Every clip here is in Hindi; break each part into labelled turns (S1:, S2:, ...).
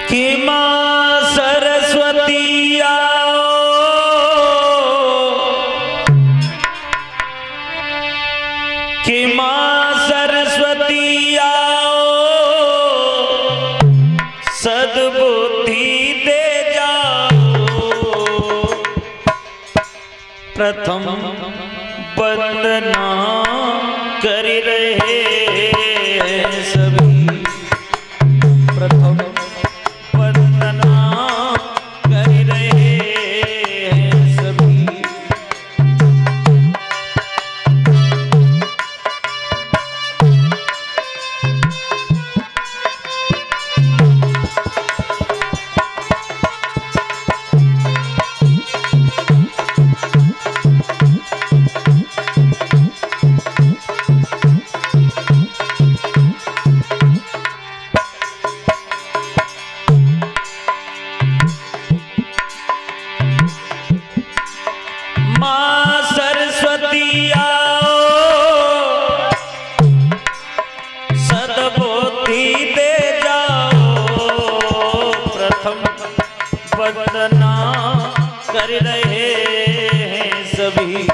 S1: कि मां सरस्वती आओ, कि मां सरस्वती आओ, सद्बुद्धि दे जाओ। प्रथम वंदना कर रहे सभी, प्रथम वंदना कर रहे सभी। मां सरस्वती आओ, सद्बुद्धि दे जाओ। प्रथम वंदना कर रहे हैं सभी,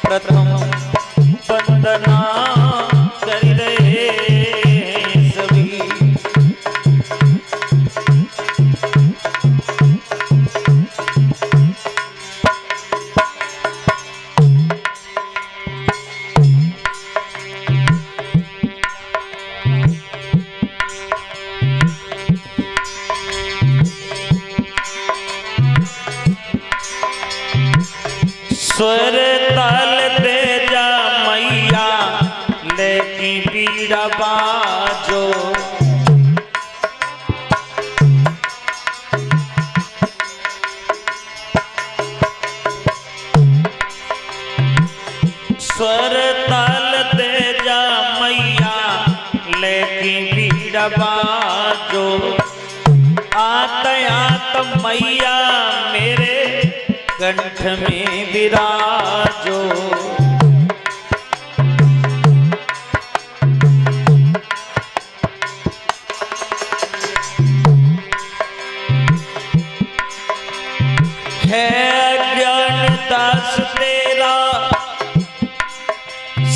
S1: प्रथम वंदना कर रहे हैं सभी। स्वर ताल दे जा मैया, लेकी पीड़ा बाजो। स्वर ताल दे जा मैया, लेकी पीड़ा बाजो। आत आत मैया मेरे कंठ में विराजो। है ज्ञान दास तेरा,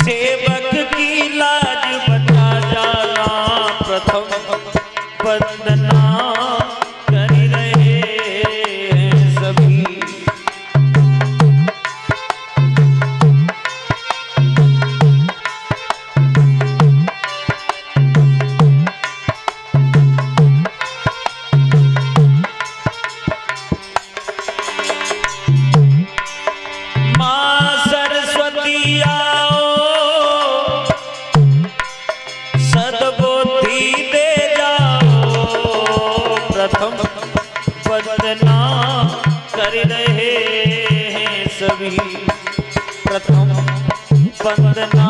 S1: सेवक की लाज बचा जाना। प्रथम वंदना कर रहे हैं सभी। वंदना कर रहे हैं सभी, प्रथम वंदना।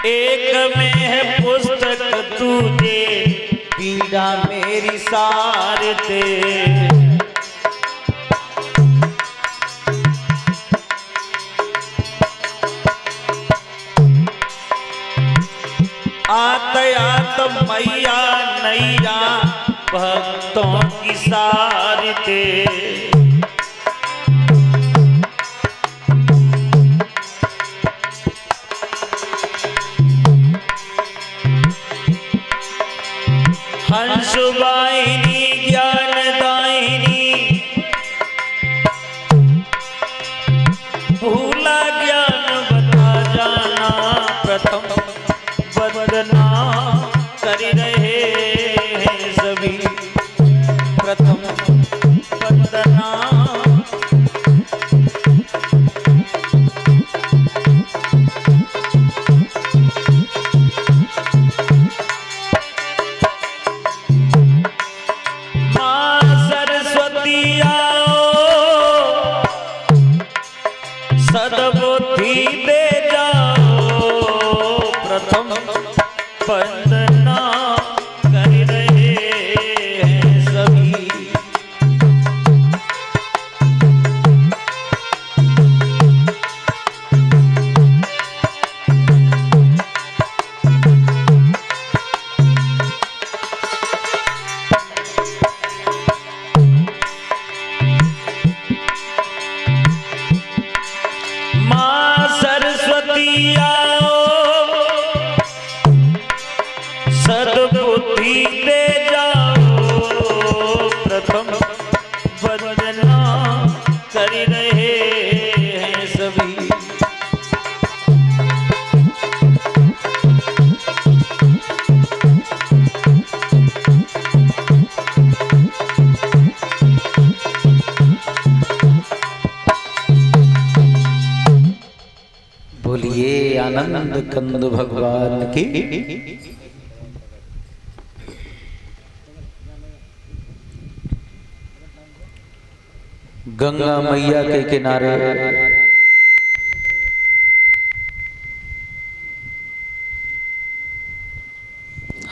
S1: एक में है पुस्तक तुझे, पीड़ा मेरी सार दे। आत आत मैया नैया, भक्तों की सार दे। हंसवाहिनी ज्ञानदायिनी, भूला ज्ञान बता जाना। प्रथम वंदना कर रहे हैं सभी, प्रथम वंदना। मां प्रथम वंदना कर रहे हैं सभी। माँ सरस्वती आओ सद्बुद्धि दे जाओ, प्रथम वंदना कर रहे हैं सभी। बोलिए आनंद कंद भगवान की। गंगा मैया के किनारे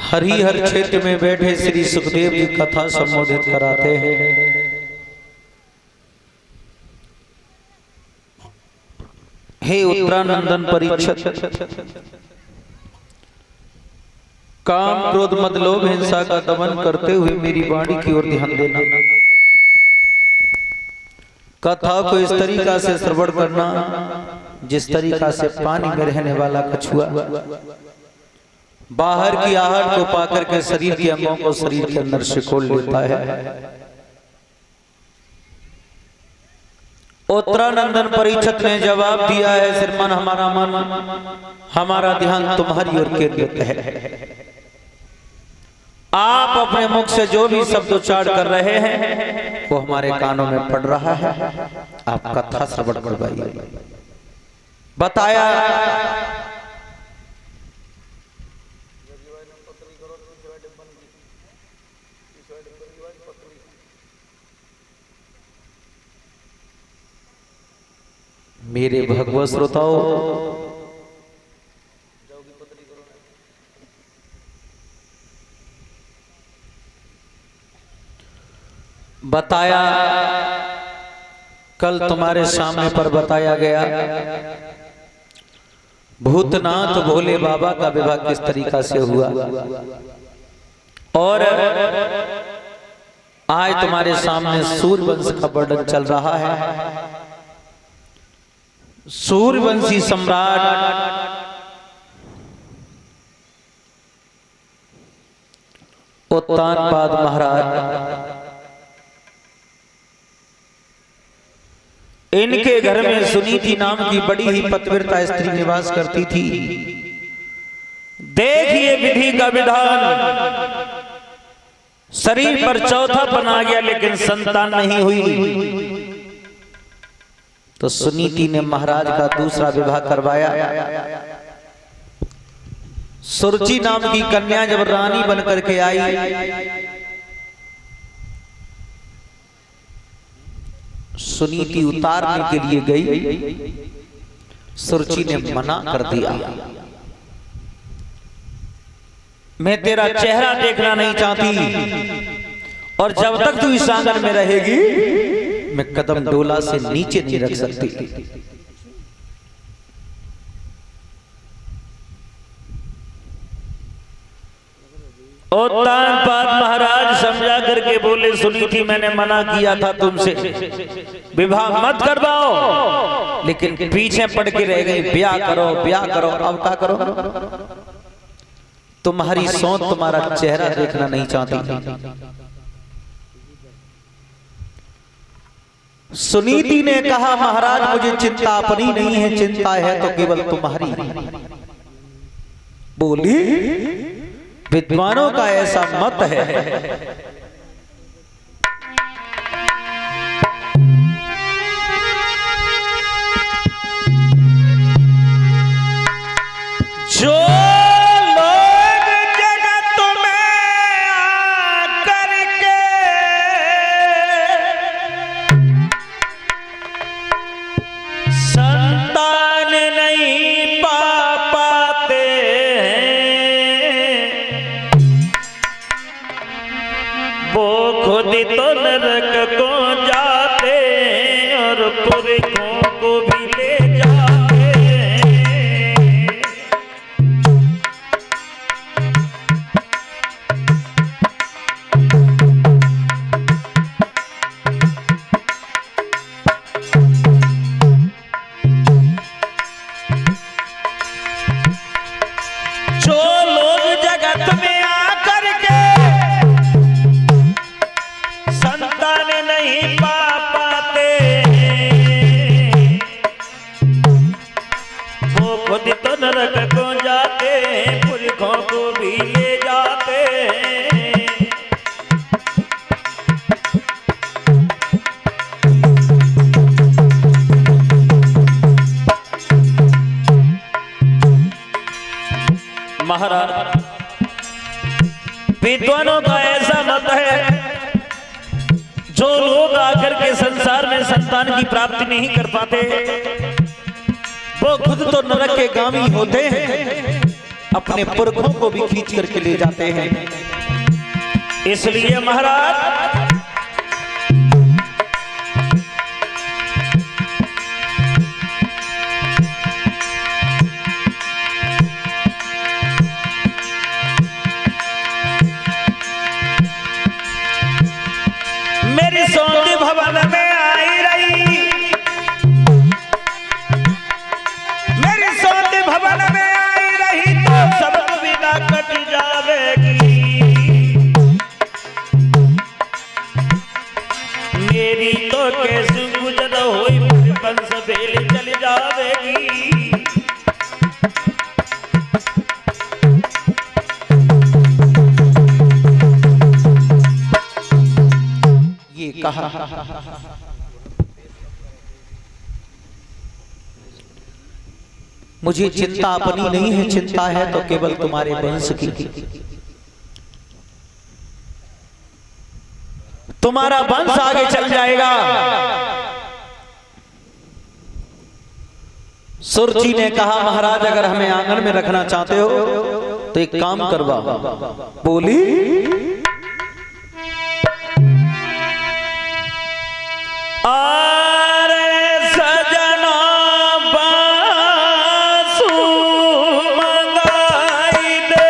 S1: हरिहर क्षेत्र में बैठे श्री सुखदेव जी कथा संबोधित कराते हैं। हे उत्तरानंदन परीक्षित, काम क्रोध मद लोभ हिंसा का दमन करते हुए मेरी वाणी की ओर ध्यान देना। कथा को इस तरीका से श्रवण करना जिस तरीका से पानी में रहने वाला कछुआ बाहर की आहट को पाकर के शरीर के अंगों को शरीर के अंदर सिकोड़ लेता है। उत्तरानंदन परीक्षित ने जवाब दिया है, श्रीमान हमारा मन हमारा ध्यान तुम्हारी ओर केंद्रित है। आप अपने मुख से जो भी शब्द उच्चार कर रहे हैं वो हमारे कानों में पड़ रहा है। आप कथा श्रवण करवाइए। बताया मेरे भगवत श्रोताओं, बताया कल तुम्हारे सामने पर बताया गया भूतनाथ भोले बाबा का विवाह किस तरीका से हुआ, और आज तुम्हारे सामने सूर्यवंश का वर्णन चल रहा है। सूर्यवंशी सम्राट उत्तानपाद महाराज, इनके घर में सुनीति नाम की बड़ी ही पतिव्रता स्त्री निवास करती थी। देखिए विधि का विधान, शरीर पर चौथा बना गया लेकिन संतान नहीं हुई, तो सुनीति ने महाराज का दूसरा विवाह करवाया। सुरुचि नाम की कन्या जब रानी बनकर के आई, सुनीति उतारने के लिए गई, सुरुचि ने मना कर दिया। मैं तेरा चेहरा देखना नहीं चाहती, और जब तक तू इस आंगन में रहेगी मैं कदम डोला से नीचे नहीं रख सकती। उत्तानपाद महाराज समझा करके बोले, सुनी थी मैंने मना किया था तुमसे विवाह मत करवाओ, लेकिन पीछे पड़ के रह गई। ब्याह करो ब्याह करो, अब क्या करो? तुम्हारी सोच तुम्हारा चेहरा देखना नहीं चाहती। सुनीति ने कहा, महाराज मुझे चिंता अपनी नहीं है, चिंता है तो केवल तुम्हारी। बोली, विद्वानों का ऐसा मत है जो लोग जगत में आकर के संतान नहीं पा पाते खुद तो नरक को जाते और पुरखों को भी ले जाते। जो लोग जगत में आकर के संतान नहीं पा पाते, वो खुद तो नरक को जाते, पुरखों को भी ले जाते। महाराज, विद्वानों का ऐसा मत है, जो लोग आकर के संसार में संतान की प्राप्ति नहीं कर पाते, वो खुद तो नरक के गामी होते हैं, अपने पुरखों को भी खींच करके ले जाते हैं। इसलिए महाराज, मेरी सौंदी भवन में आई रही, मेरी सौंदी भवन में आई रही तो सब बिना कट जावेगी। मेरी तो कैसे गुजर हुई बंस बेल चल जावेगी। कहा मुझे चिंता अपनी नहीं है, चिंता है तो केवल तुम्हारे वंश की। तुम्हारा वंश आगे चल जाएगा। सुरजी ने कहा महाराज, अगर हमें आंगन में रखना चाहते हो तो एक काम करवा। बोली, आरे सजना बासु मंगाई दे,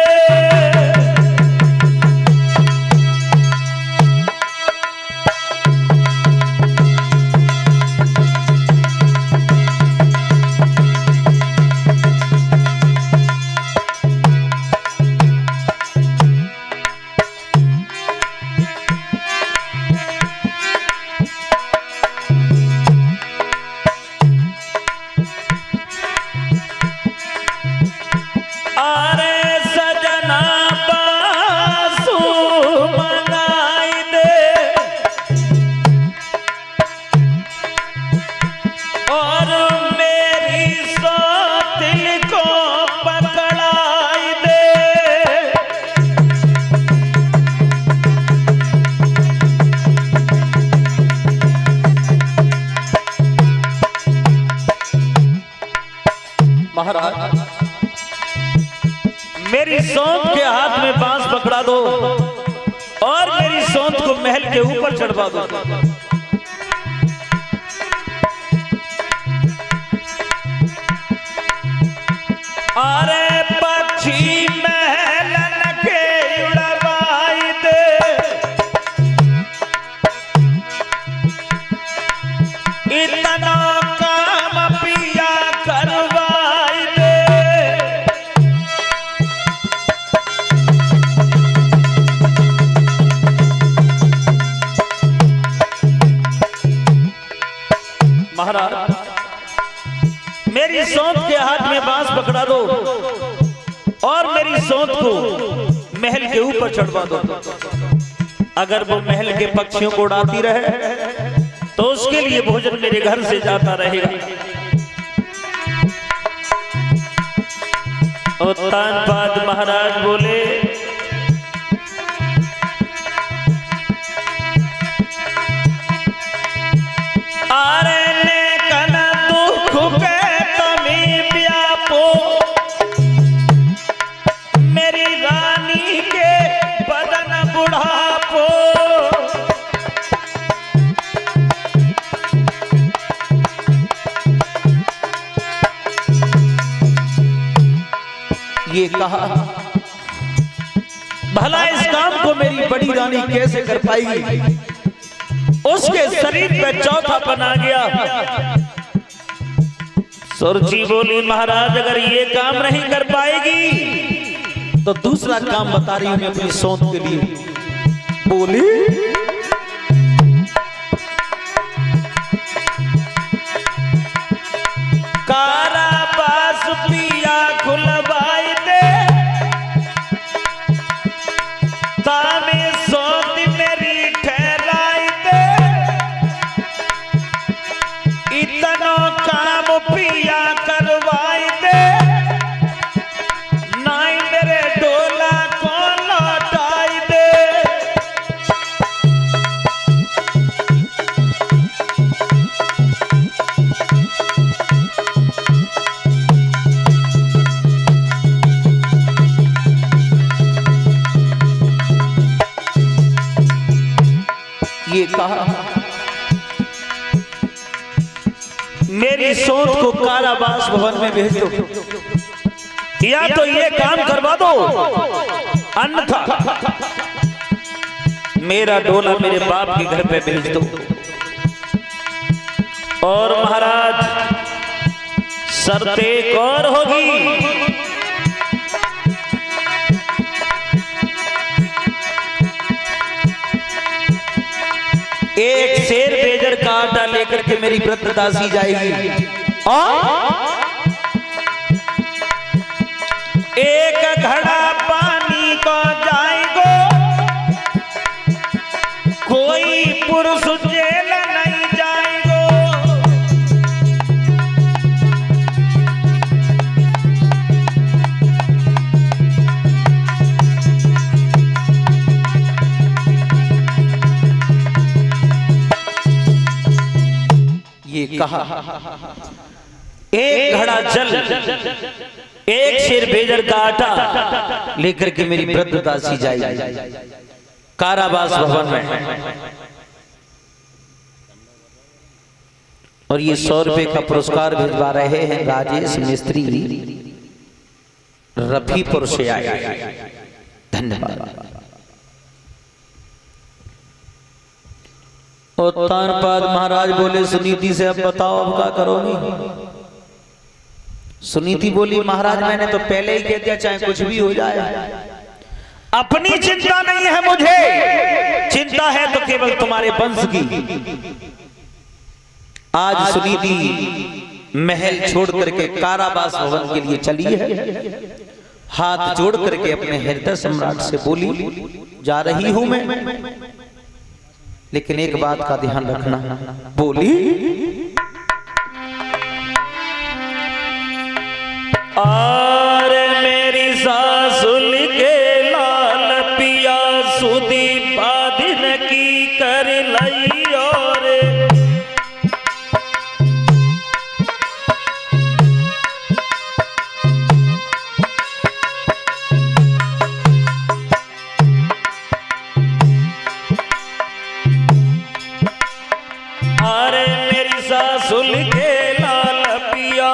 S1: महाराज, मेरी सौंध के हाथ में बांस पकड़ा दो और मेरी सौंध को महल के ऊपर चढ़वा दो। अरे पक्षी महलन के उड़वाई दे, इतना काम पिया करवाई दे। महाराज, मेरी सौंध के हाथ में बांस पकड़ा दो और मेरी सौंध को महल के ऊपर चढ़वा दो। अगर वो महल के पक्षियों को उड़ाती रहे तो उसके लिए भोजन मेरे घर से जाता रहेगा। उत्तानपाद महाराज बोले, आरे ने कना दुख के तमी व्यापो, मेरी रानी के बदन बुढ़ापो। कहा भला इस काम को मेरी बड़ी रानी कैसे कर पाएगी। उसके शरीर पे चौथापन आ गया। सुरजी बोली महाराज अगर ये काम नहीं कर पाएगी तो दूसरा काम बता रही हूं मैं अपनी सौंत के लिए। बोली कारावास पिया खुलवाई दे तामे सौंत मेरी ठहराई दे इतना काम पिया करवाई दे नाई मेरे डोला को लौटाई दे। ये कहा मेरी सोच को कारावास भवन में भेज दो या तो ये काम करवा दो अन्यथा मेरा डोला मेरे बाप के घर पे भेज दो। और महाराज शर्त एक और होगी। एक शेर बेजर का आटा लेकर के मेरी व्रतदासी जाएगी और एक घड़ा पानी को जाएगो कोई पुरुष जेल नहीं जाएगो। ये कहा एक घड़ा जल एक शेर बेजर का आटा लेकर के मेरी व्रतदासी जाएगी कारावास भवन में। और ये 100 रुपए का पुरस्कार भिजवा रहे हैं राजेश मिस्त्री रफीपुर से आए। धन्यवाद। और तानपाद महाराज बोले सुनीति से अब बताओ अब क्या करोगी। सुनीति बोली महाराज मैंने तो पहले ही कह दिया चाहे कुछ भी हो जाए अपनी चिंता नहीं है मुझे, चिंता है तो केवल तुम्हारे वंश की। आज सुनीति महल छोड़ करके कारावास भवन के लिए चली है। हाथ जोड़ करके अपने हृदय सम्राट से बोली जा रही हूं मैं, लेकिन एक बात का ध्यान रखना। बोली और मेरी सासुल के लाल पिया सुदी बाधिन की कर लई और मेरी सासुल के लाल पिया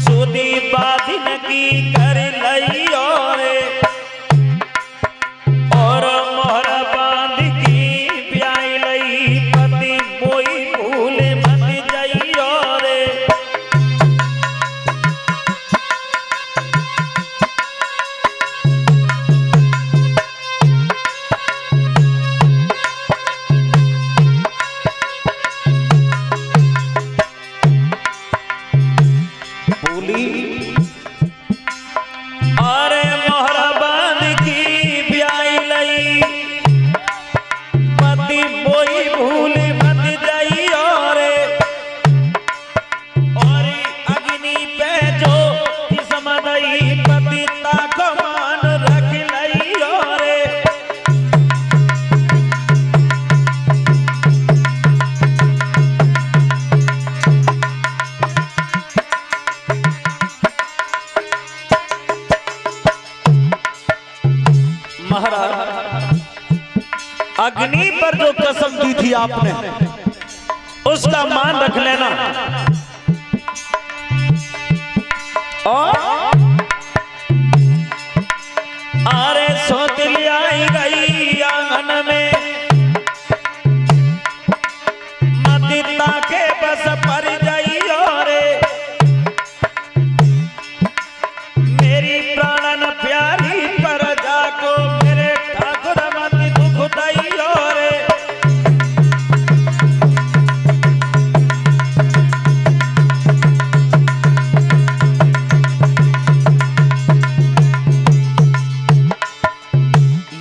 S1: सुदी बाधिन की कर लई और मोहर बांध की ब्याई लई पति मोई भूल मत जाई और अरे मोहरा बांध की ब्याई लई पति बोई भूल मत जाई और अग्नि पे जो समदई पति ताक मान रख लई और महाराज अग्नि पर जो कसम दी थी आपने उसका मान रख लेना और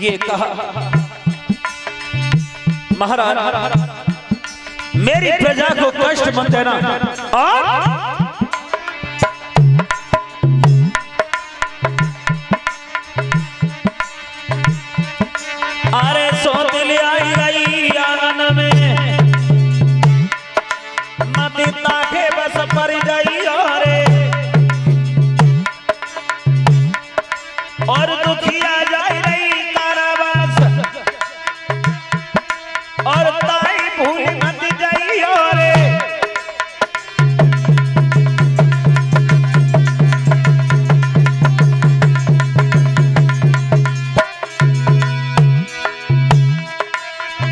S1: ये कहा, महाराज मेरी प्रजा को कष्ट मत देना। अरे सौतिल आई गई आंगन में, मत ताके बस पर गई अरे, और दुखिया जाई रही कारावास, और ताई भूल मत जाई अरे।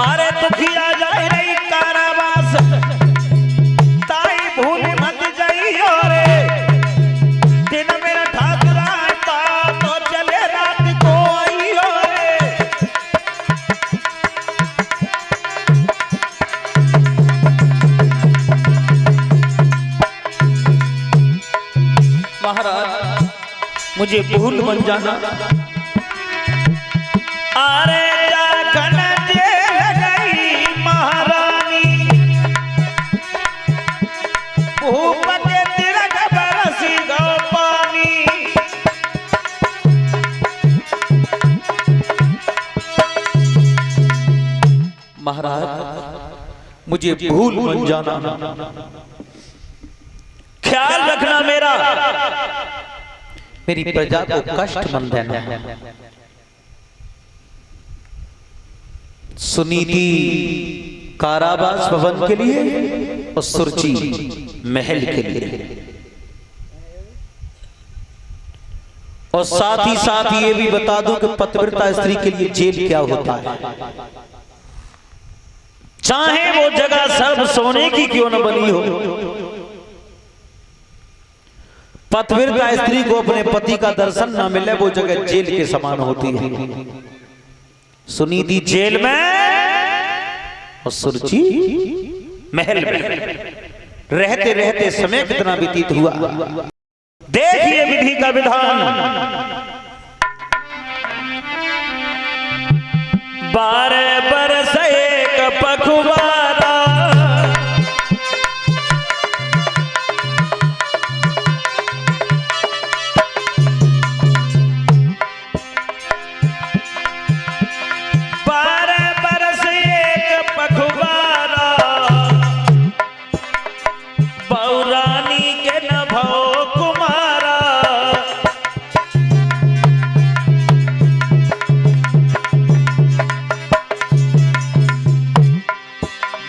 S1: अरे दुखिया जाई रही कारावास, ताई भूल मत जाई अरे। दिन मेरा ठाकुर आता तो चले रात को आई अरे। महाराज मुझे भूल बन जाना। अरे जागन जेल गई महारानी, भूप के तिलक बरसी गो पानी। महाराज मुझे भूल बन जाना, ख्याल रखना मेरा, मेरी प्रजा को कष्ट मत देना। सुनीति कारावास भवन के लिए और सुरुचि महल के लिए, और साथ ही साथ ये भी बता दूं कि पतिव्रता स्त्री के लिए जेल क्या होता है। चाहे वो जगह सर्व सोने की क्यों न बनी हो, पतिव्रता स्त्री को अपने पति का दर्शन न मिले वो जगह जेल के समान होती है। सुनीति जेल में और सुरुचि महल में, रहते रहते समय कितना व्यतीत हुआ। देखिए विधि का विधान। 12 बरस एक पखुवारा, बहुरानी के न भव कुमारा।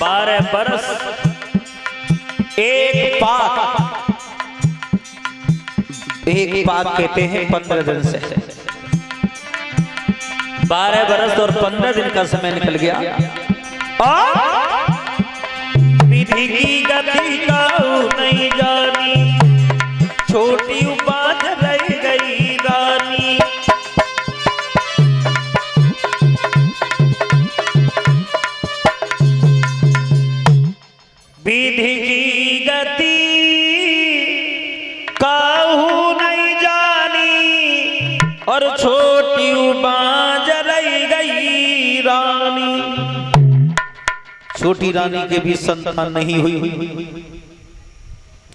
S1: 12 बरस एक पाक, एक पाक कहते हैं 15 दिन से। 12 बरस और 15 दिन का समय निकल गया, और विधि की गति का नहीं जानी, छोटी उपाज रह गई रानी। विधि की गति काहू नहीं जानी, और छोटी उपाज रह गई रानी। छोटी रानी के भी संतान नहीं हुई।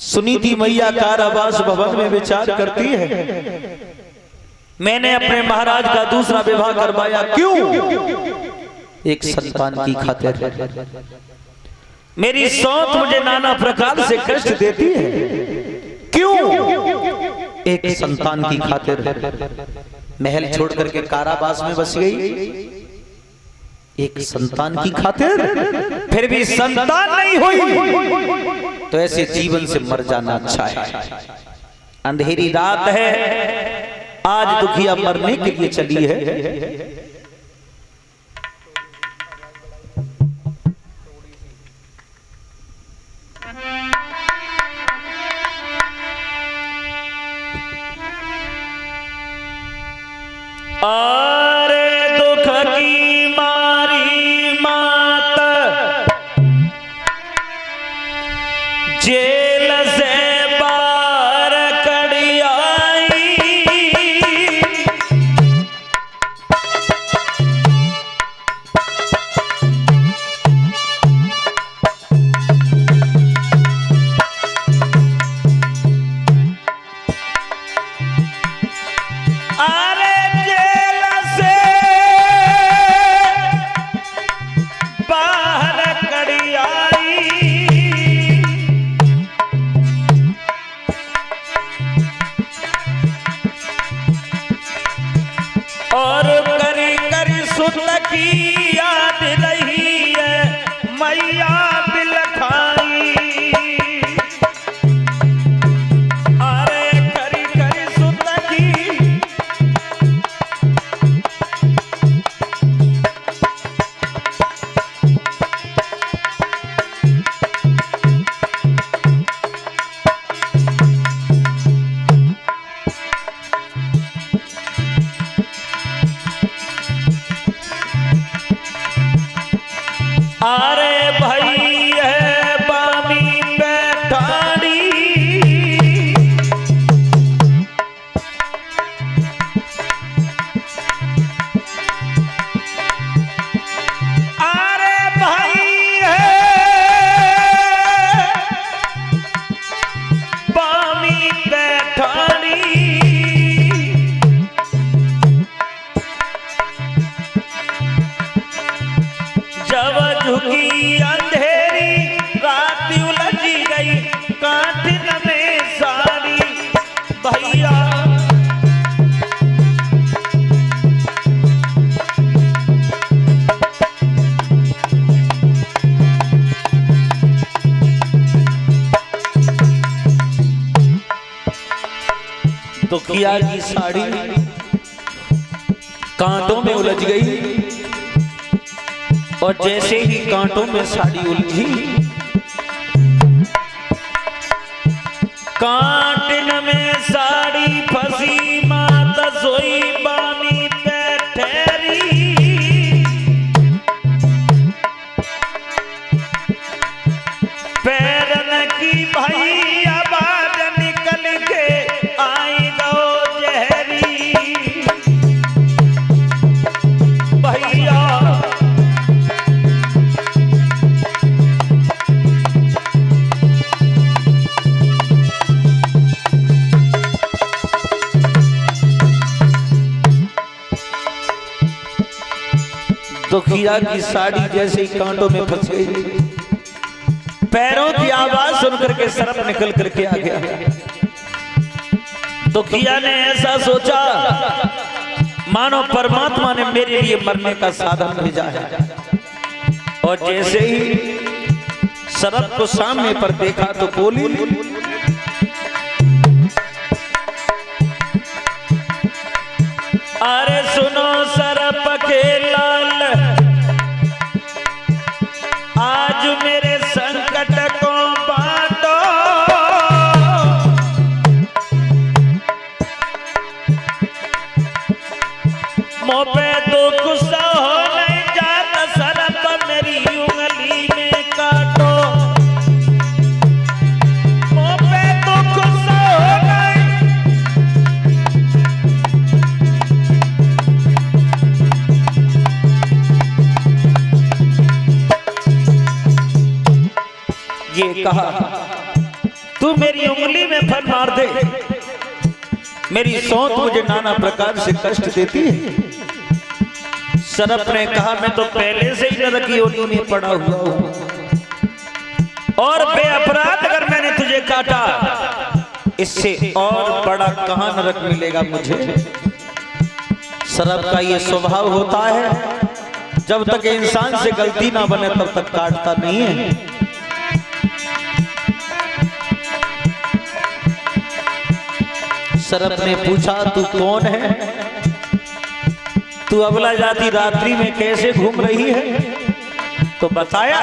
S1: सुनीति मैया कारावास भवन में विचार करती है, मैंने अपने महाराज का दूसरा विवाह करवाया क्यों? एक संतान की खातिर। मेरी सौत मुझे नाना प्रकार से कष्ट देती है, क्यों? एक संतान की खातिर। महल छोड़ करके कारावास में बस गई एक संतान की खातिर, फिर भी संतान नहीं हुई तो ऐसे जीवन से मर जाना अच्छा है। अंधेरी रात है, आज दुखिया मरने के लिए चली है। अरे दुख की मारी मात जेल से बाहर कड़ी आई, सुत की याद रही है मैया बिलखाई। अरे करी करी सुत की अरे भाई है बामी बैठाड़ी। अरे भाई है बामी बैठाड़ी। जब झुकी अंधेरी रात उलझी गई काठिन में सारी भैया। दुखिया की साड़ी कांटों में उलझ गई और जैसे ही कांटों में साड़ी उलझी कांटन में साड़ी फंसी माता सोई बामी पे ठहरी। पैरन की भाई आवाज निकल के आई गो जहरी भैया। दुखिया की साड़ी जैसे ही कांटों में फंस गई पैरों की आवाज सुनकर के सरप निकल करके आ गया। दुखिया ने ऐसा सोचा मानो परमात्मा ने मेरे लिए मरने का साधन भेजा है। और जैसे ही सरप को सामने पर देखा तो बोली अरे सुनो सरप के लाल आज मेरे संकट को बांटो। मुँह पे दुख सहो नहीं जाता सरप मेरी उंगली में काटो। मुँह पे दुख सहो नहीं ये कहा तू मेरी उंगली में फन मार दे। मेरी सौंत मुझे नाना प्रकार से कष्ट देती है। सरप ने कहा मैं तो पहले से ही नरक योनि में पड़ा हुआ हूं और बेअपराध अगर मैंने तुझे काटा इससे और बड़ा कहां नरक मिलेगा मुझे। सरप का ये स्वभाव होता है जब तक इंसान से गलती ना बने तब तक काटता नहीं है। सरप ने पूछा तू कौन है, तू अबला जाति रात्रि में कैसे घूम रही है? तो बताया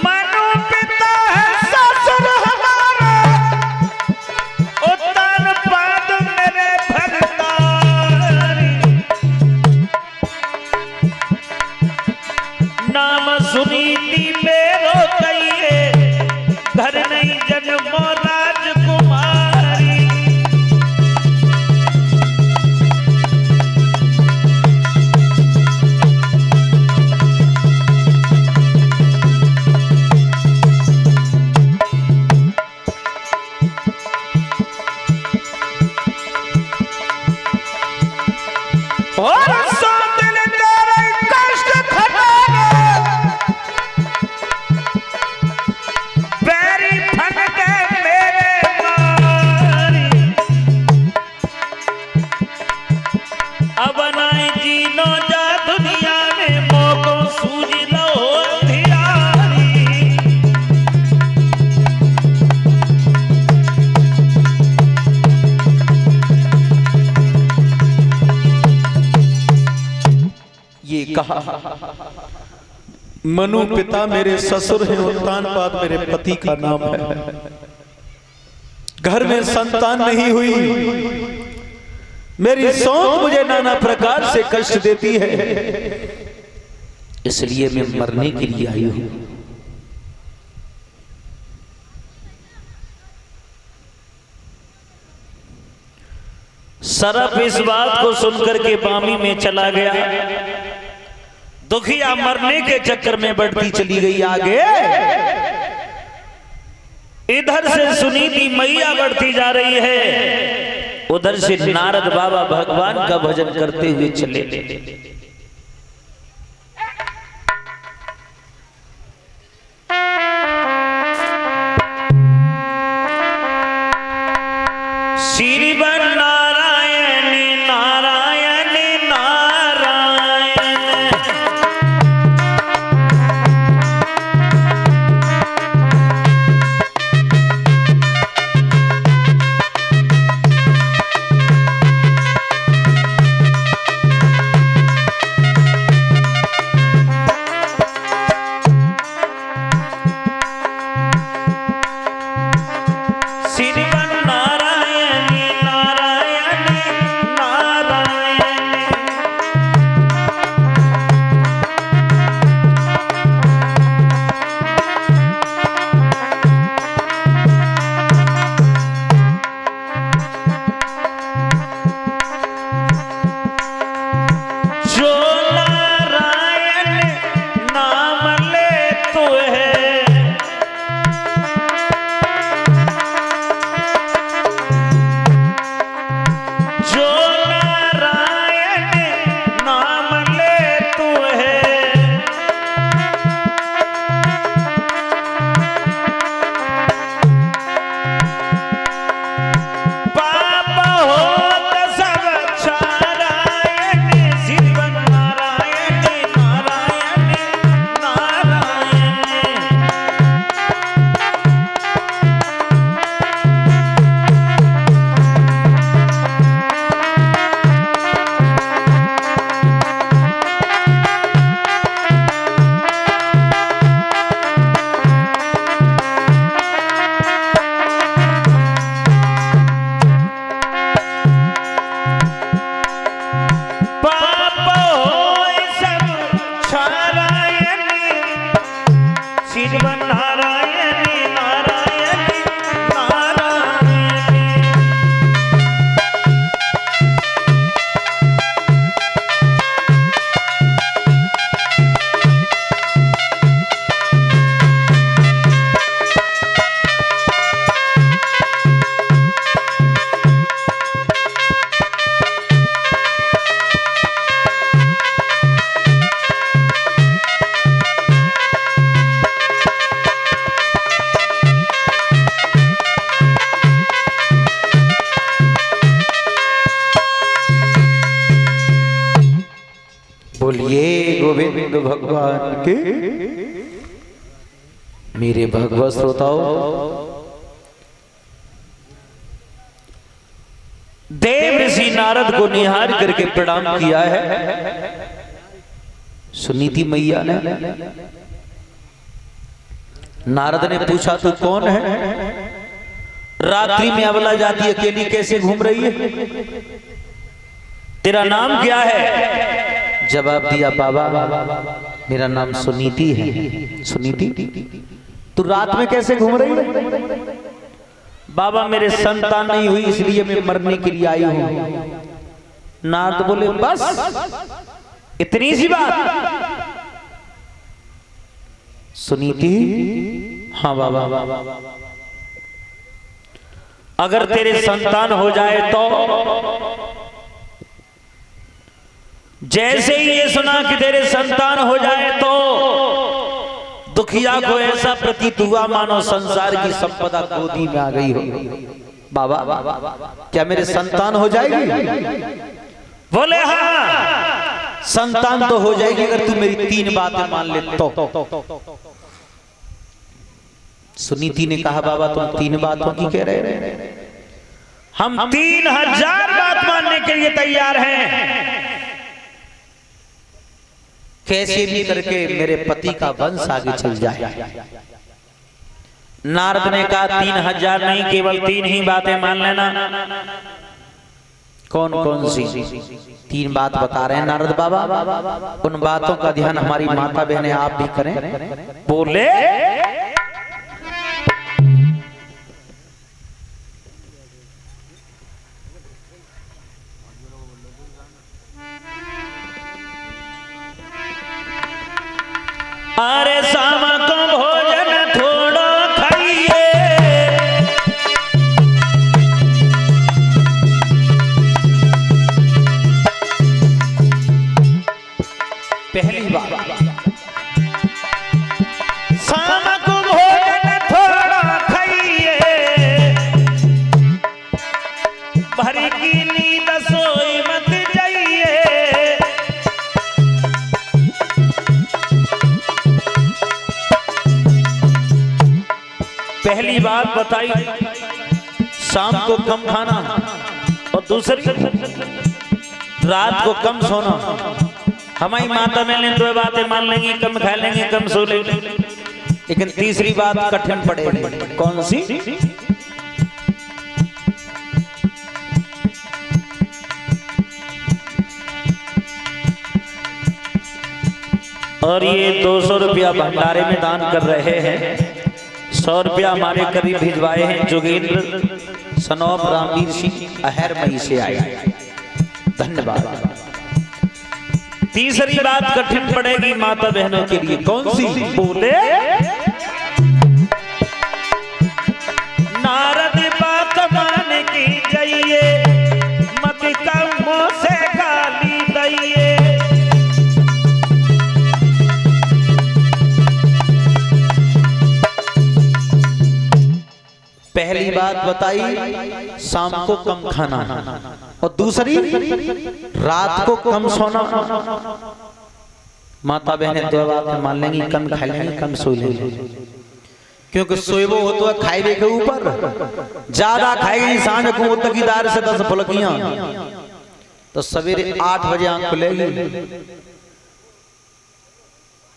S1: मनु पिता है ससुर हमारा उत्तान पाद मेरे भगतारी। नाम सुनीति मेरो कहिए घर नहीं जन्मो राजकुमारी। और सो दिल तेरे कष्ट खटाए पैरी फन के कहा,
S2: मनु पिता मेरे ससुर हैं, उत्तानपाद मेरे पति का नाम है। घर में संतान नहीं हुई, मेरी सौंत मुझे नाना प्रकार से कष्ट देती है,
S1: इसलिए मैं मरने के लिए आई हूं। सरफ इस बात को सुनकर के बामी में चला गया। दुखिया मरने के चक्कर में बढ़ती चली गई आगे। इधर से सुनीति मैया बढ़ती जा रही है, उधर से नारद बाबा भगवान का भजन करते हुए चले। श्रीवन नारायण नारायण नारायण, श्रीवन नारायण नारायण नारायण। जो नारायण नाम ले तो है, जो नारायण नाम ले तू है, पाप होत सब छारायण। श्रीवन नारायण नारायण नारायण। पाप होय सब छारायण। श्रीवन नारायण नारायण नारायण। बोलिए गोविंद भगवान के। मेरे भगवत श्रोताओं, देव ऋषि नारद को निहार करके प्रणाम किया है। सुनीति मैया ने, नारद ने पूछा तू कौन है? रात्रि में अबला जाती अकेली कैसे घूम रही है? तेरा नाम क्या है? जवाब दिया, बाबा मेरा नाम सुनीति है। सुनीति, तू रात में कैसे घूम रही है? बाबा मेरे संतान नहीं हुई इसलिए मैं मरने के लिए आई हूं। नारद बोले बस इतनी सी बात? सुनीति, हाँ बाबा, अगर तेरे संतान हो जाए तो, जैसे ही ये सुना कि तेरे संतान हो जाए तो दुखिया को ऐसा प्रतीत हुआ मानो संसार की संपदा गोदी में आ गई हो। बाबा क्या मेरे संतान हो जाएगी? बोले हाँ संतान तो हो जाएगी अगर तू मेरी 3 बातें मान ले तो। सुनीति ने कहा बाबा तुम 3 बातों की कह रहे हैं, हम 3000 बात मानने के लिए तैयार हैं। कैसे भी करके मेरे पति का वंश आगे चल जाए। नारद ने कहा 3000 नहीं, केवल 3 ही बातें मान लेना। कौन कौन सी? 3 बात बता रहे हैं नारद बाबा। उन बातों का ध्यान हमारी माता बहनें आप भी करें। बोले अरे शाम को भोजन थोड़ा खाइए, पहली बात शाम को भोजन थोड़ा खाइए, भरी की नींद सोई मत जाइए। पहली बात बताई शाम को कम खाना, और दूसरी रात को कम सोना। हमारी माता बहने 2 बातें मान लेंगी, कम खा लेंगे, कम सो लेंगे। लेकिन तीसरी बात कठिन पड़ेगी। कौन सी? और ये 200 रुपया भंडारे में दान कर रहे हैं। 100 रुपया हमारे करीब भिजवाए हैं जोगेंद्र सनौप रामवीर सिंह अहर मई से आए, धन्यवाद। तीसरी बात कठिन पड़ेगी माता बहनों के लिए। कौन सी? बोले नारद बात मान की जाइए, मत कमो से गाली दइए। पहली बात बताई शाम को कम खाना, और दूसरी रात को कम सोना। माता बहनें 2 बातें मान लेंगी, कम खा लेंगी, कम सो लेंगी। क्योंकि सोएबो हो तो खाएबे के ऊपर, ज्यादा खाएगी सांझ को तकीदार से 10 फुलकियां, तो सवेरे 8 बजे आंख खुलेगी।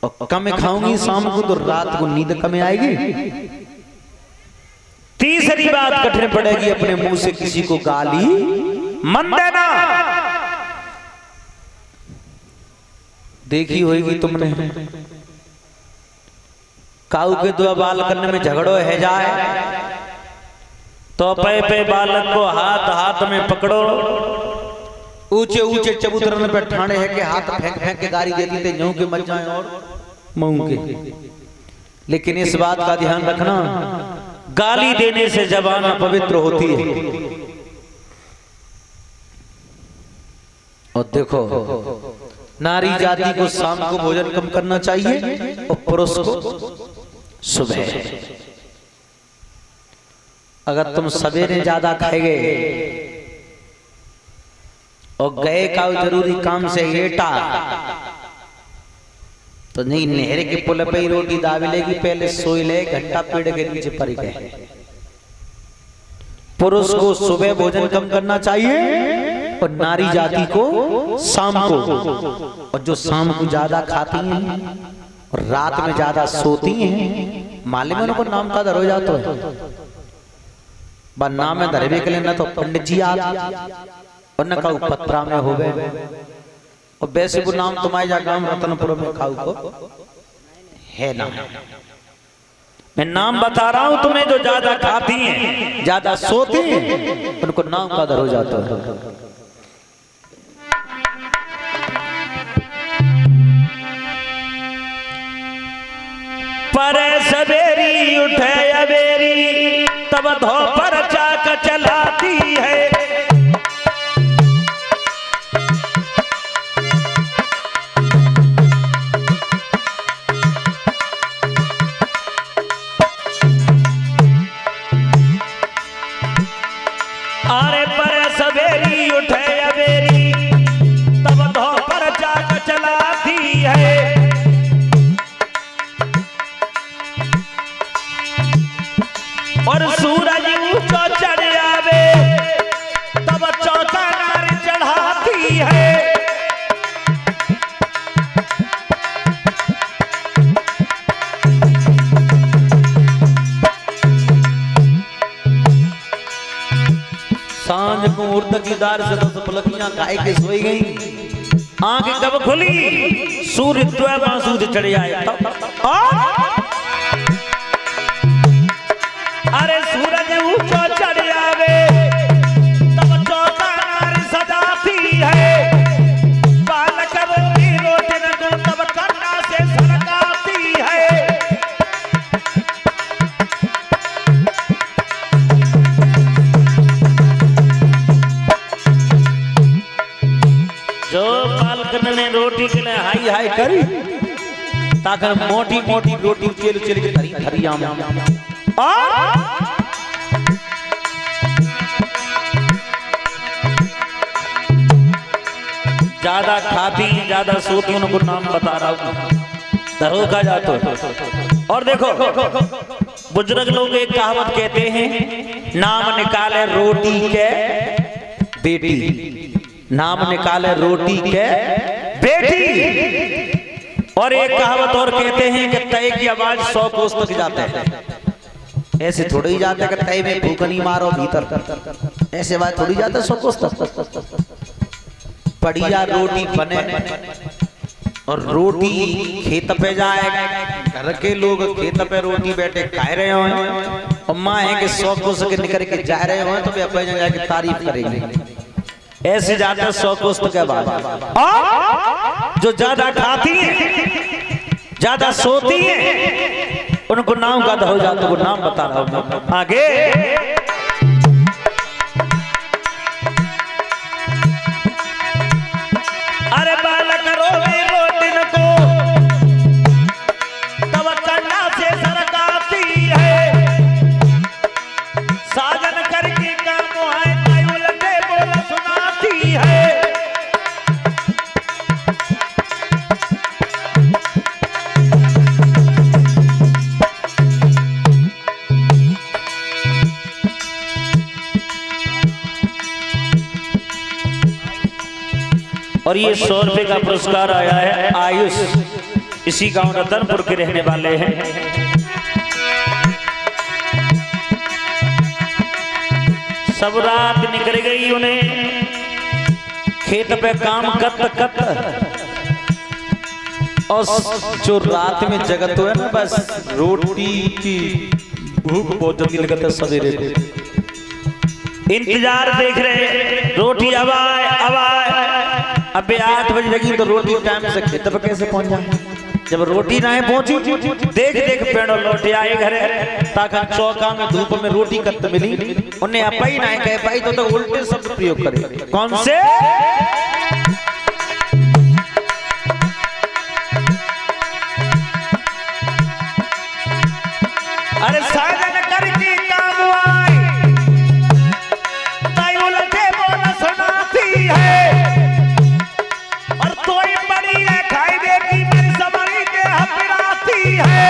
S1: और कम खाऊंगी शाम को तो रात को नींद कम आएगी। तीसरी बात कठिन पड़ेगी, अपने मुंह से किसी को गाली मन देना। देखी होगी तुमने, काऊ के 2 बाल करने में झगड़ो है जाए तो पे बालक को हाथ हाथ में पकड़ो, ऊंचे ऊंचे चबूतरे पे ठाणे है के हाथ फेंक फेंक के गाली देती थे, यूं के मच जाए और मुंह के। लेकिन इस बात का ध्यान रखना, गाली देने से जबान अपवित्र होती है। और देखो नारी जाति को शाम को भोजन कम करना चाहिए और पुरुष को सुबह। अगर तुम सवेरे ज्यादा खाएगे और गए का जरूरी काम से लेटा तो नहीं, नहर के पुल पे ही रोटी दाबी लेगी, पहले सोई ले, घंटा पेड़ के नीचे पड़ गए। पुरुष को सुबह भोजन कम करना चाहिए और नारी जाति को शाम को। और जो शाम को ज्यादा खाती हैं और रात में ज्यादा सोती हैं, मालूम है उनको नाम का दर हो जाता है। बा नाम में धरवे के लिए ना तो पंडित जी आप और न कहू पत्रा में हो गए। और वैसे वो नाम तुम्हारे जा गांव रतनपुर में खाऊ को है ना। मैं नाम बता रहा हूं तुम्हें, जो ज्यादा खाती हैं, ज्यादा सोती हैं, उनको नाम का दर हो जाता है। पर सवेरी उठे अबेरी, तब धो पर चाक चलाती है। अरे पर सवेरी उठे अबेरी, तब धो पर चाक चलाती है। और सूरज ऊंचा चढ़ आवे, तब चौका नार चढ़ाती है। सांझ को उर्द की दार से 10 पलकियां खाए के सोई गई। आंख कब खुली सूर्य द्वय मासूद चढ़ आए तब अरे सूरज ऊंचा चढ़ आवे तब चौथा नारी सजाती है बालक रोटी रोटी न दूं तब कन्ना से सरकाती है। जो बालकन ने रोटी के लिए हाई हाई करी ताकर मोटी मोटी रोटी चेल चेल के धरी धरी आम ज्यादा खाती ज्यादा सोती उनको नाम बता रहा हूं धरोखा जातो। और देखो बुजुर्ग लोग एक कहावत कहते हैं नाम निकाले रोटी के बेटी, नाम निकाले रोटी के बेटी। और एक कहावत और कहते हैं कि तय की आवाज 100 कोस तक जाते हैं। ऐसे थोड़ी ही जाते कि तय में भूखनी मारो भीतर, ऐसे आवाज थोड़ी जाता 100 कोस तक। बढ़िया रोटी बने और रोटी खेत पे जाए, घर के लोग खेत पे रोटी बैठे खा रहे हो और माँ है कि 100 कोस के निकल के जा रहे हो तो वे अपने जगह की तारीफ करेंगे। ऐसे जाते 100 कोस के बाद जो ज्यादा खाती है ज्यादा सोती है उनको नाम का हो जाता, वो नाम बता रहा हूं आगे। अरे बालक रोवे रोटिन को तब कन्ना से सरकाती है साजन करके काम है ताई उलटे बोल सुनाती है। और ये 100 रुपए का पुरस्कार आया है आयुष, इसी गांव रतनपुर के रहने वाले हैं। सब रात निकल गई उन्हें खेत पे काम कत और जो रात में जगत है ना बस रोटी की भूख बहुत जल्दी लगता है। सवेरे इंतजार देख रहे रोटी अब आए अबे 8 बजे लगी तो रोटी टाइम से खेत पर कैसे पहुंच जाए। जब रोटी ना पहुंची देख देख पेड़ों लौटे आए घर ताकि चौका में धूप में रोटी कत मिली उन्हें अपाई ना कह पाई तो उल्टे शब्द प्रयोग करे। कौन से? अरे साजन करके काम आए ताई उलटे बोल सुनाती है और तोई बड़ी है खाई देगी मेरी समरी के हपराती है।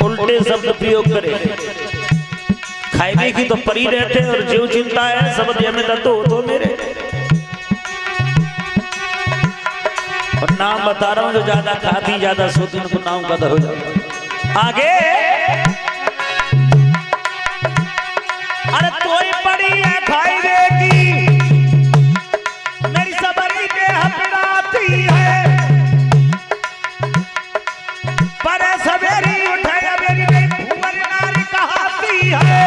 S1: उल्टे शब्द प्रयोग करे खाईबे की तो परी रहते और जीव चिंता है सब में तो मेरे। और नाम बता रहा हूं जो ज्यादा खाती ज्यादा सोती उनको नाम का हो जाता आगे। अरे तोई पड़ी है खाई देगी मेरी सबरी के हपराती है पर सवेरी उठे मेरी भूवर नारी कहाती है।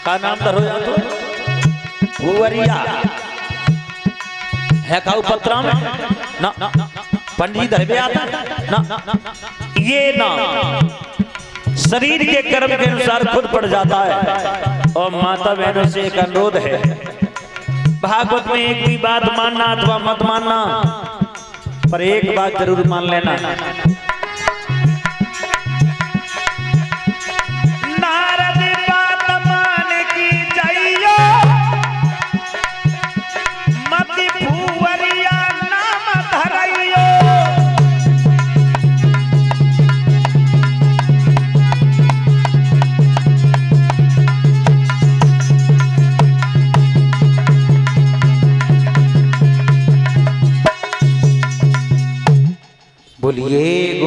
S1: का नाम हो जातो भूवरिया है काऊ पत्रा में ना पंडित धरबे आता ना ये नाम शरीर के कर्म के अनुसार खुद पड़ जाता है। और माता बहनों से एक अनुरोध है भागवत में एक भी बात मानना अथवा मत मानना पर एक बात जरूर मान लेना।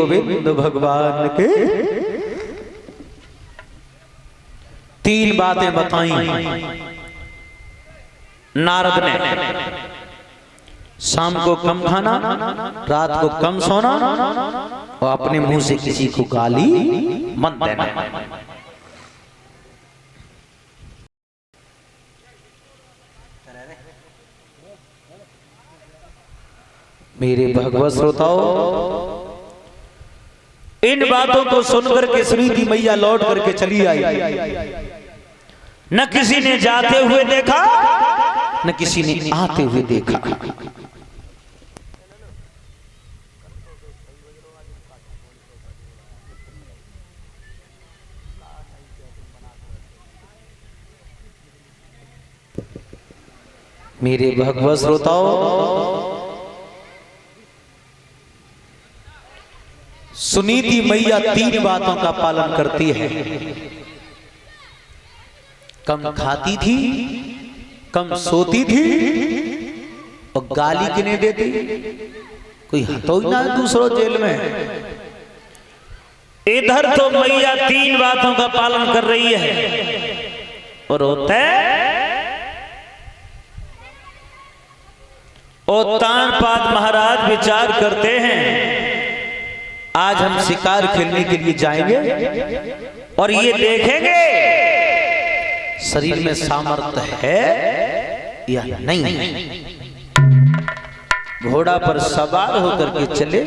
S2: गोविंद भगवान के। 3 बातें बताई नारद ने। शाम को कम खाना, रात को कम सोना और अपने मुंह से किसी को गाली मत देना। मेरे भगवत श्रोताओं, इन बातों को सुनकर के सुनीति मैया लौट करके चली आई। न किसी ने जाते हुए देखा, न किसी ने आते हुए देखा। मेरे भगवत श्रोताओं, सुनीति मैया 3 बातों का पालन करती है। कम खाती थी, कम सोती थी और गाली किने देती। कोई हतो ही ना दूसरों जेल में। इधर तो मैया 3 बातों का पालन कर रही है और होता और तानपाद महाराज विचार करते हैं, आज हम शिकार खेलने के लिए जाएंगे और ये देखेंगे शरीर में सामर्थ्य है या नहीं। घोड़ा पर सवार होकर के चले।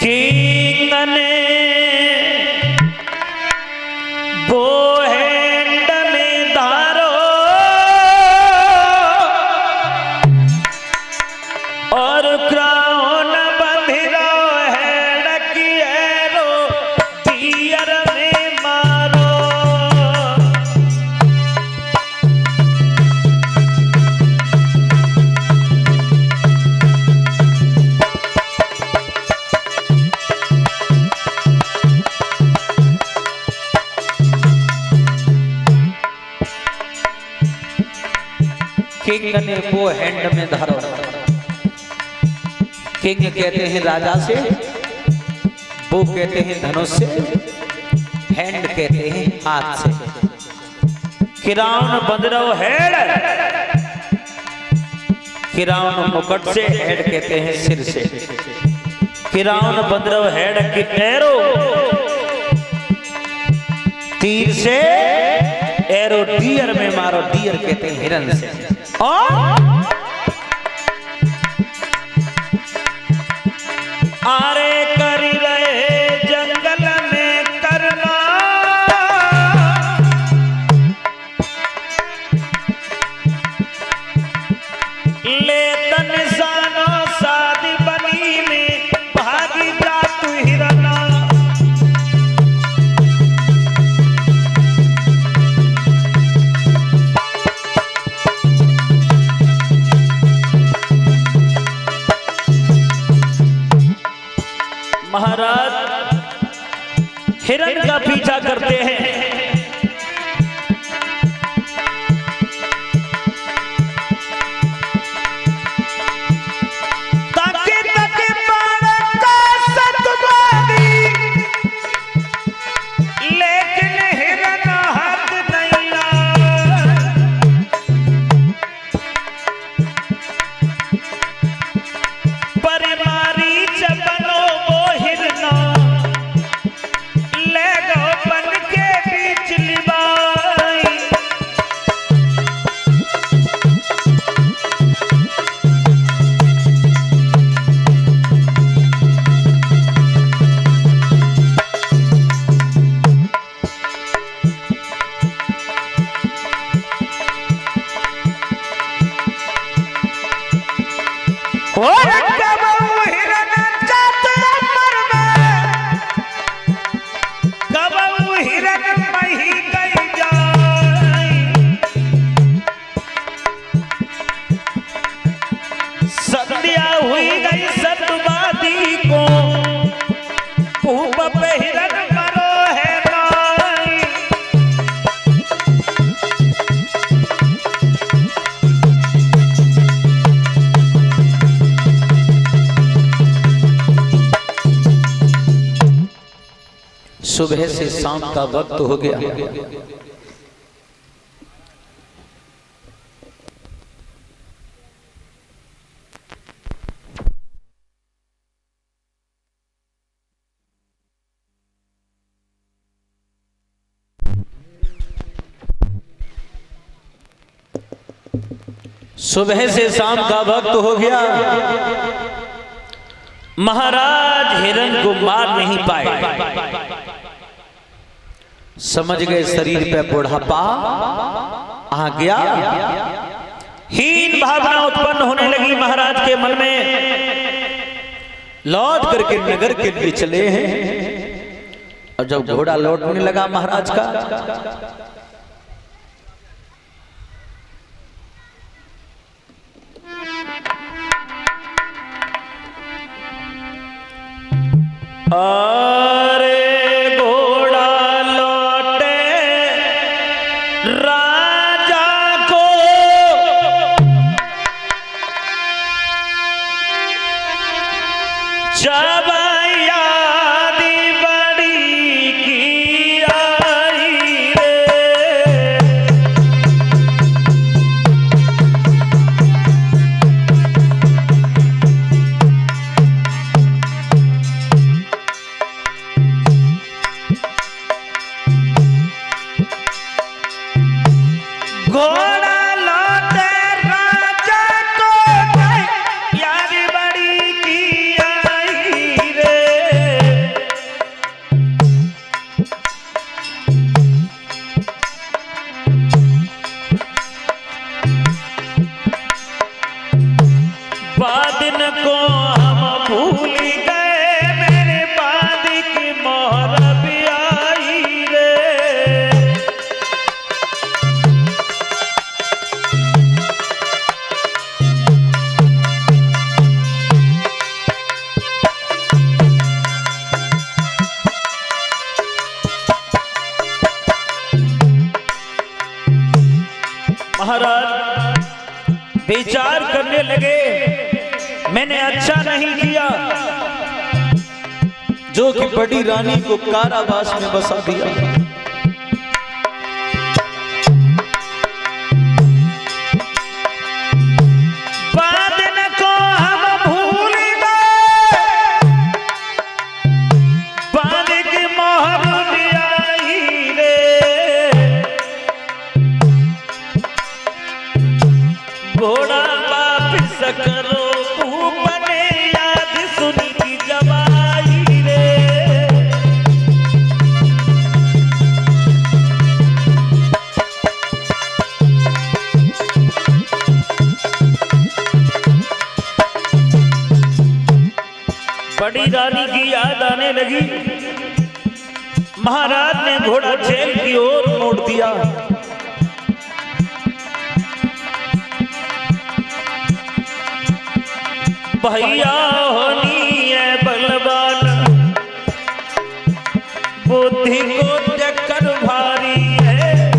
S2: किंगने वो हैंड में धारो और क्राउन बंधिरो हैंड की एरो दियर में मारो। किंग ने वो हैंड में धरो। किंग कहते हैं राजा से, वो कहते हैं धनुष से, हैंड कहते हैं हाथ से। किराउन बंदरो हेड, किराउन मुकुट से, हेड कहते हैं सिर से। किराउन बंदरो हेड की एरो, तीर से एरो डियर में मारो। डियर कहते हैं हिरन से। आरे कर रहे जंगल में करना, ले तन सानो शादी बनी में भागी जा तू हिरना। महाराज हिरण का पीछा करते हैं। ताके ताके बाण का सतवादी, लेकिन हिरण हाथ नहीं लाए। पर मारी चबनो संध्या हुई गई सतवादी को, ऊप पे हिरन मरो है नाई। 3 सुबह से शाम का वक्त हो गया। सुबह से शाम का वक्त हो गया। महाराज हिरण को मार नहीं पाए। समझ गए शरीर पे बुढ़ापा आ गया। हीन भावना उत्पन्न होने लगी महाराज के मन में। लौट करके नगर के लिए चले हैं। और जब घोड़ा लौटने लगा महाराज का, अरे घोड़ा लौटे राजा को, जब याद बड़ी की आई रे। घोड़ा लौटे राजा को, याद बड़ी की आई रे। बादन को हम भूल गए, मेरे बाद की मोहर भी आई रे। महाराज विचार करने लगे, मैंने अच्छा नहीं किया जो कि बड़ी रानी को कारावास में बसा दिया। बादन को हम भूल गए, बाद की मोहर भी आई रे। घोड़ा वापिस करो ऊपने, याद सुनी की जवाई रे। बड़ी रानी की याद आने लगी। महाराज ने घोड़ा जेल की ओर मोड़ दिया। भैया होनी है बलवान, बुद्धि को चक्कर भारी है।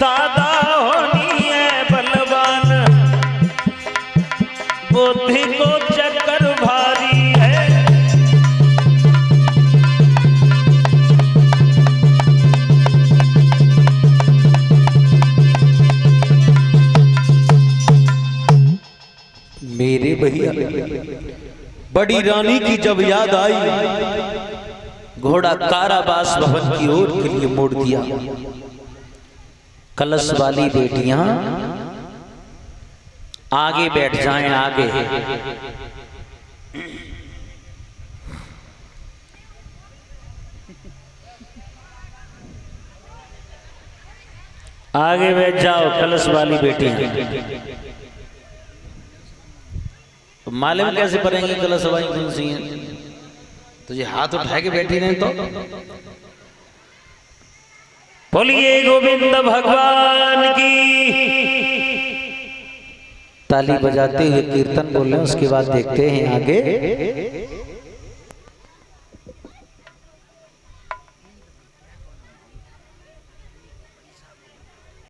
S2: दादा होनी है बलवान, बुद्धि को चक्कर भारी है। मेरे भैया, बड़ी रानी की जब याद आई, घोड़ा कारावास भवन की ओर के लिए मोड़ दिया। कलश वाली बेटियां आगे बैठ जाएं, आगे। आगे बैठ जाओ कलश वाली बेटियां। तो मालूम कैसे पढ़ेंगे कलश वाली कौन सी है? तो ये हाथ उठा के बैठी नहीं तो। बोलिए गोविंद भगवान की। ताली बजाते हुए कीर्तन बोल रहे हैं, उसके बाद देखते हैं आगे।